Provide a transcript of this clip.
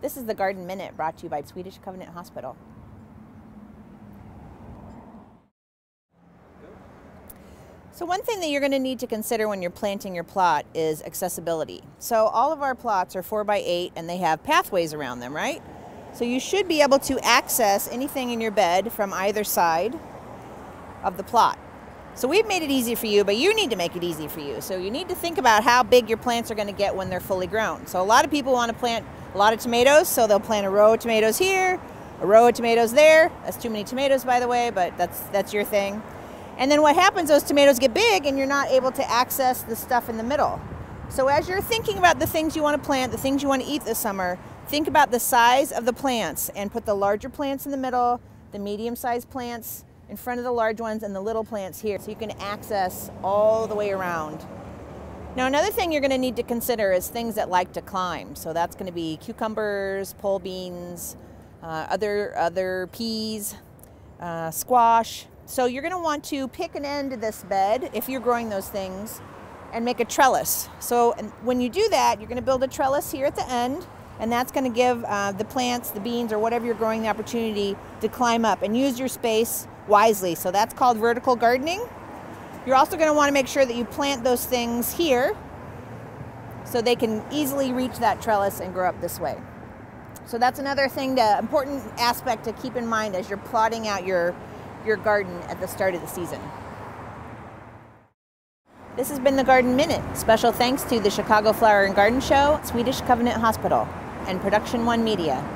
This is the Garden Minute, brought to you by Swedish Covenant Hospital. So one thing that you're going to need to consider when you're planting your plot is accessibility. So all of our plots are 4x8 and they have pathways around them, right? So you should be able to access anything in your bed from either side of the plot. So we've made it easy for you, but you need to make it easy for you. So you need to think about how big your plants are going to get when they're fully grown. So a lot of people want to plant a lot of tomatoes, so they'll plant a row of tomatoes here, a row of tomatoes there. That's too many tomatoes, by the way, but that's your thing. And then what happens, those tomatoes get big and you're not able to access the stuff in the middle. So as you're thinking about the things you want to plant, the things you want to eat this summer, think about the size of the plants and put the larger plants in the middle, the medium-sized plants in front of the large ones, and the little plants here, so you can access all the way around. Now another thing you're going to need to consider is things that like to climb. So that's going to be cucumbers, pole beans, other peas, squash. So you're going to want to pick an end of this bed, if you're growing those things, and make a trellis. So when you do that, you're going to build a trellis here at the end, and that's going to give the plants, the beans, or whatever you're growing the opportunity to climb up and use your space wisely. So that's called vertical gardening. You're also going to want to make sure that you plant those things here so they can easily reach that trellis and grow up this way. So that's another thing, important aspect to keep in mind as you're plotting out your garden at the start of the season. This has been the Garden Minute. Special thanks to the Chicago Flower and Garden Show, Swedish Covenant Hospital, and Production One Media.